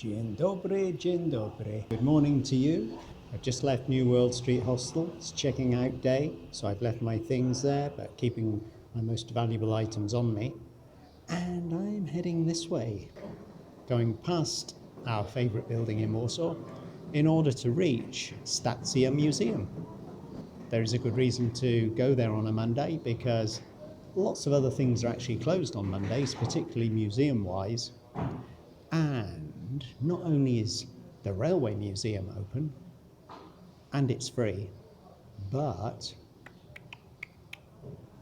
Dzień dobry, dzień dobry. Good morning to you. I've just left New World Street Hostel. It's checking out day, so I've left my things there, but keeping my most valuable items on me. And I'm heading this way, going past our favourite building in Warsaw in order to reach Stacja Museum. There is a good reason to go there on a Monday because lots of other things are actually closed on Mondays, particularly museum-wise. And not only is the Railway Museum open, and it's free, but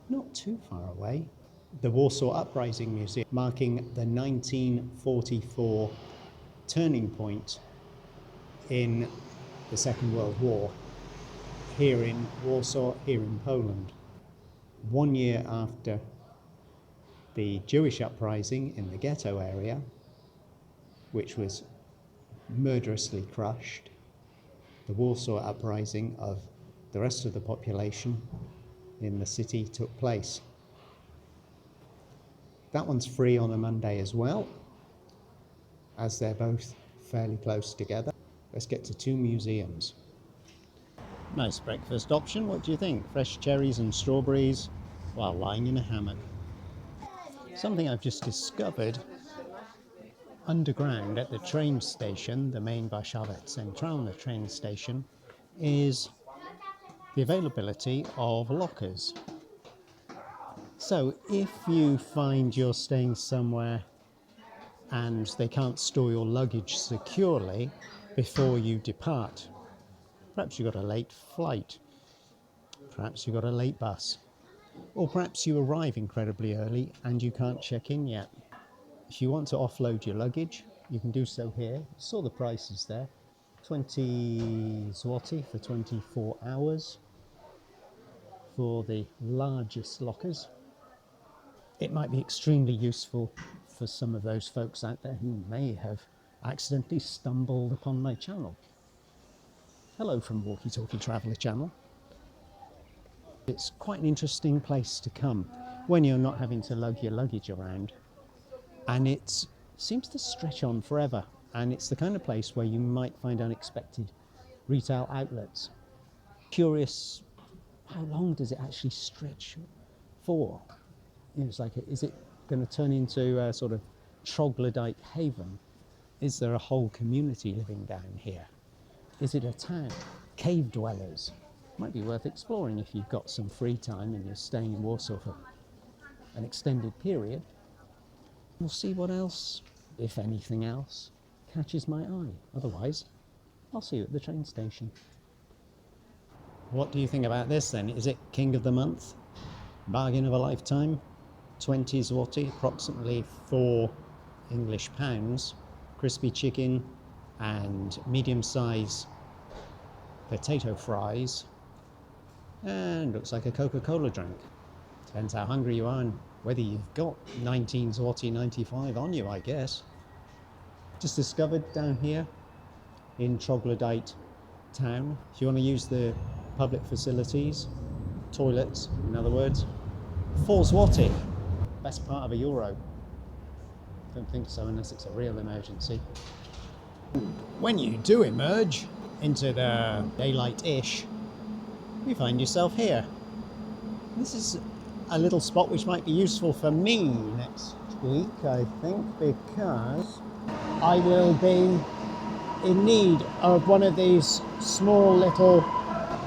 not too far away, the Warsaw Uprising Museum, marking the 1944 turning point in the Second World War, here in Warsaw, here in Poland. 1 year after the Jewish uprising in the ghetto area, which was murderously crushed, the Warsaw uprising of the rest of the population in the city took place. That one's free on a Monday as well, as they're both fairly close together. Let's get to two museums. Nice breakfast option, what do you think? Fresh cherries and strawberries while lying in a hammock. Something I've just discovered underground at the train station, the main Warszawa Centralna train station, is the availability of lockers. So if you find you're staying somewhere and they can't store your luggage securely before you depart, perhaps you got a late flight, perhaps you got a late bus, or perhaps you arrive incredibly early and you can't check in yet. If you want to offload your luggage, you can do so here. You saw the prices there. 20 zloty for 24 hours for the largest lockers. It might be extremely useful for some of those folks out there who may have accidentally stumbled upon my channel. Hello from Walkie Talkie Traveller channel. It's quite an interesting place to come when you're not having to lug your luggage around. And it seems to stretch on forever. And it's the kind of place where you might find unexpected retail outlets. Curious, how long does it actually stretch for? You know, it's like, is it going to turn into a sort of troglodyte haven? Is there a whole community living down here? Is it a town? Cave dwellers? Might be worth exploring if you've got some free time and you're staying in Warsaw for an extended period. We'll see what else, if anything else, catches my eye. Otherwise, I'll see you at the train station. What do you think about this then? Is it King of the Month? Bargain of a lifetime? 20 zloty, approximately 4 English pounds. Crispy chicken and medium-sized potato fries. And looks like a Coca-Cola drink. Depends how hungry you are and whether you've got 19 zloty 95 on you, I guess. Just discovered down here in Troglodyte town, if you want to use the public facilities, toilets, in other words, 4 zloty, best part of €1. Don't think so unless it's a real emergency. When you do emerge into the daylight-ish, you find yourself here. This is a little spot which might be useful for me next week, I think, because I will be in need of one of these small little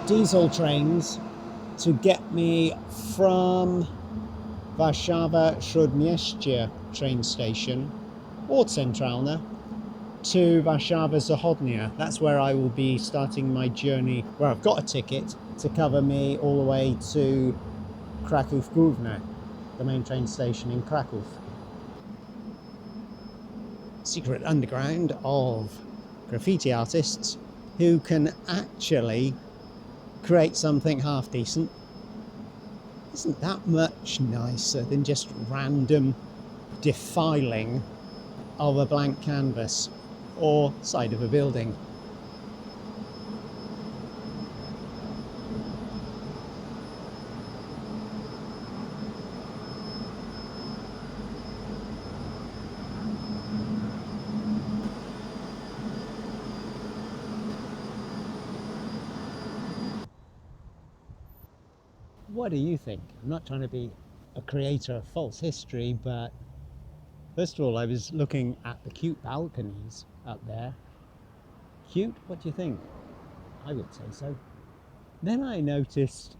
diesel trains to get me from Warszawa Śródmieście train station or Centralna to Warszawa Zachodnia. That's where I will be starting my journey, where I've got a ticket to cover me all the way to Kraków Główny, the main train station in Kraków. Secret underground of graffiti artists who can actually create something half decent. Isn't that much nicer than just random defiling of a blank canvas or side of a building? What do you think? I'm not trying to be a creator of false history, but first of all, I was looking at the cute balconies up there. Cute? What do you think? I would say so. Then I noticed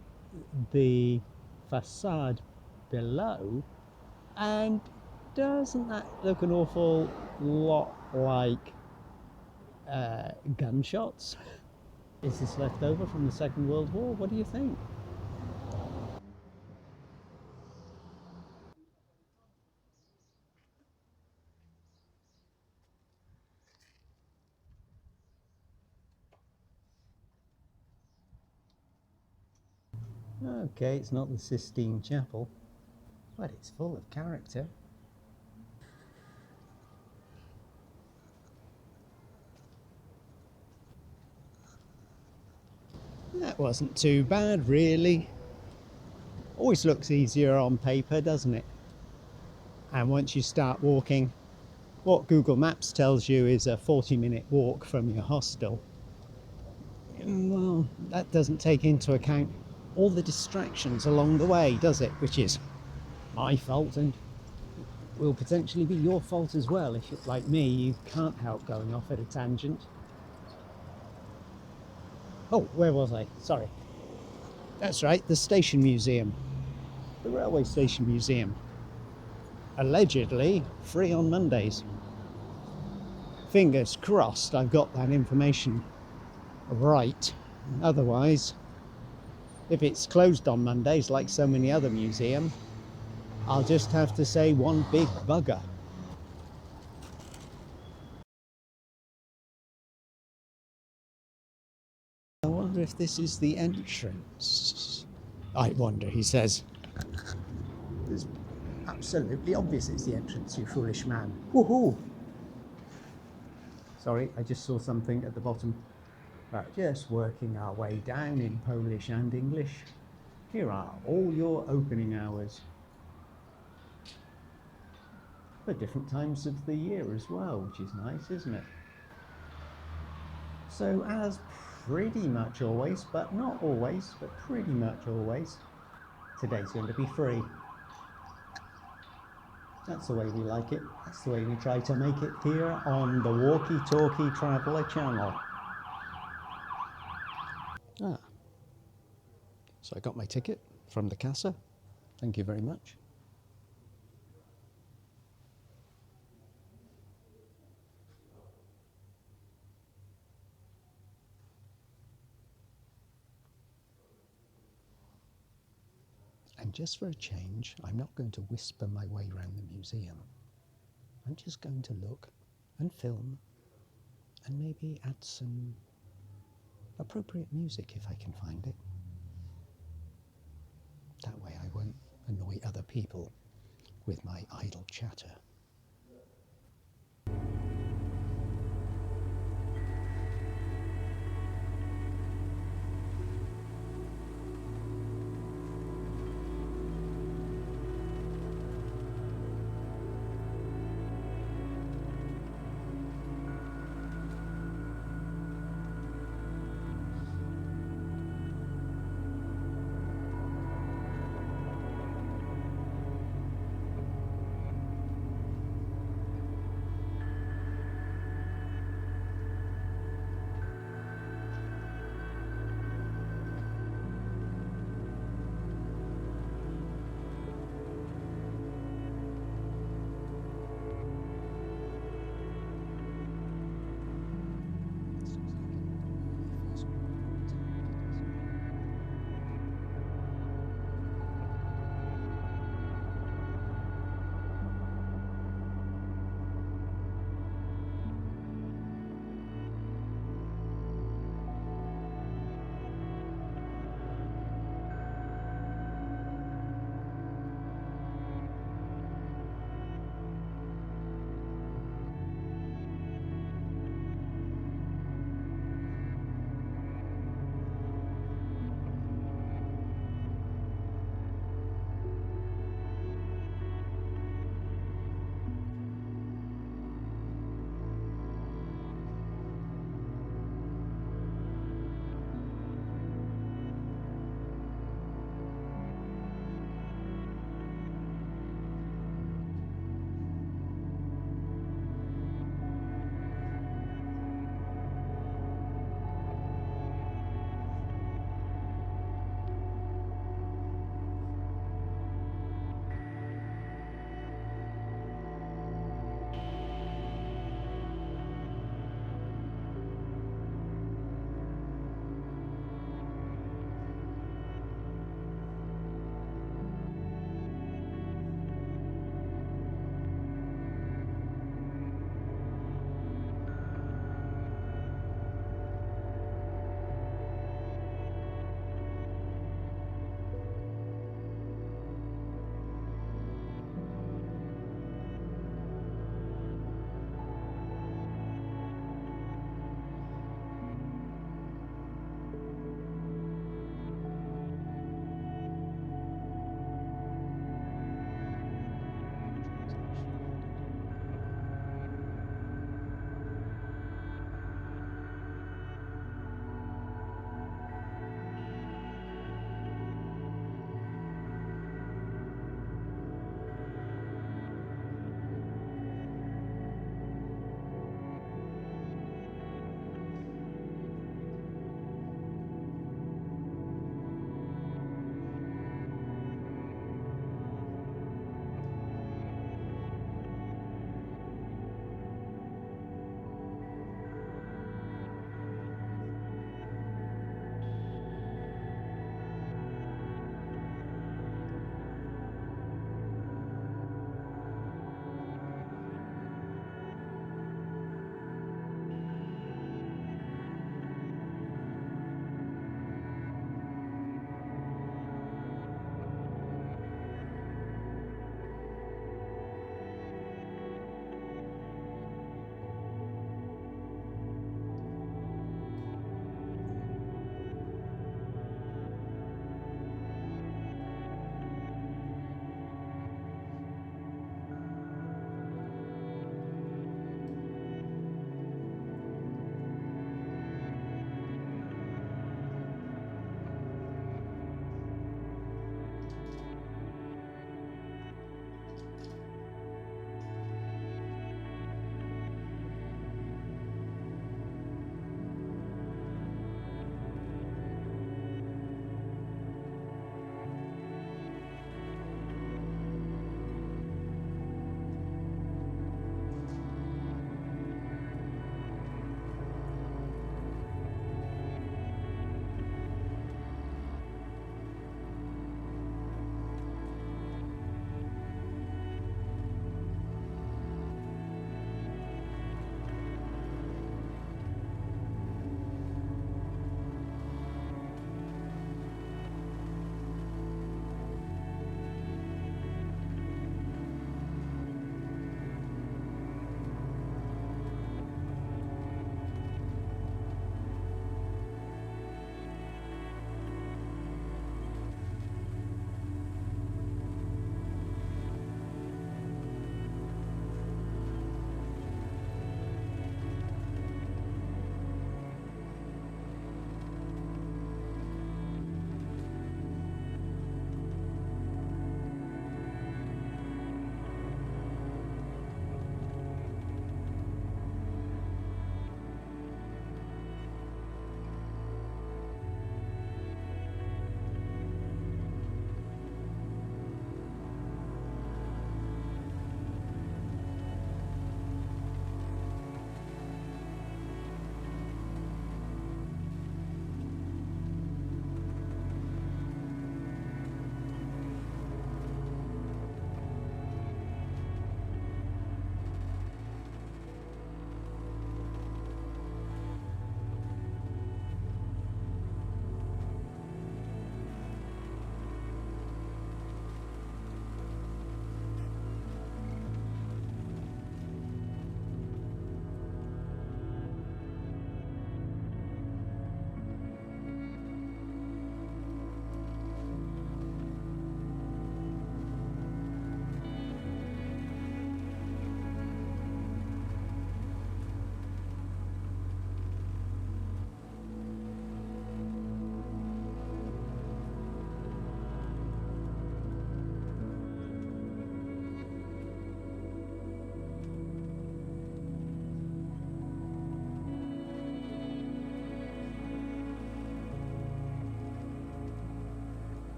the facade below, and doesn't that look an awful lot like gunshots? Is this left over from the Second World War? What do you think? Okay, it's not the Sistine Chapel, but it's full of character. That wasn't too bad, really. Always looks easier on paper, doesn't it? And once you start walking, what Google Maps tells you is a 40-minute walk from your hostel. Well, that doesn't take into account all the distractions along the way, does it? Which is my fault and will potentially be your fault as well. If you're like me, you can't help going off at a tangent. Oh, where was I? Sorry. That's right, the station museum. The railway station museum. Allegedly free on Mondays. Fingers crossed I've got that information right. Otherwise, if it's closed on Mondays like so many other museums, I'll just have to say one big bugger. I wonder if this is the entrance. I wonder, he says. It's absolutely obvious it's the entrance, you foolish man. Woohoo! Sorry, I just saw something at the bottom. Right, just working our way down in Polish and English. Here are all your opening hours. For different times of the year as well, which is nice, isn't it? So as pretty much always, but not always, but pretty much always, today's going to be free. That's the way we like it. That's the way we try to make it here on the Walkie Talkie Traveller channel. So I got my ticket from the Casa. Thank you very much. And just for a change, I'm not going to whisper my way around the museum. I'm just going to look and film and maybe add some appropriate music if I can find it. That way I won't annoy other people with my idle chatter.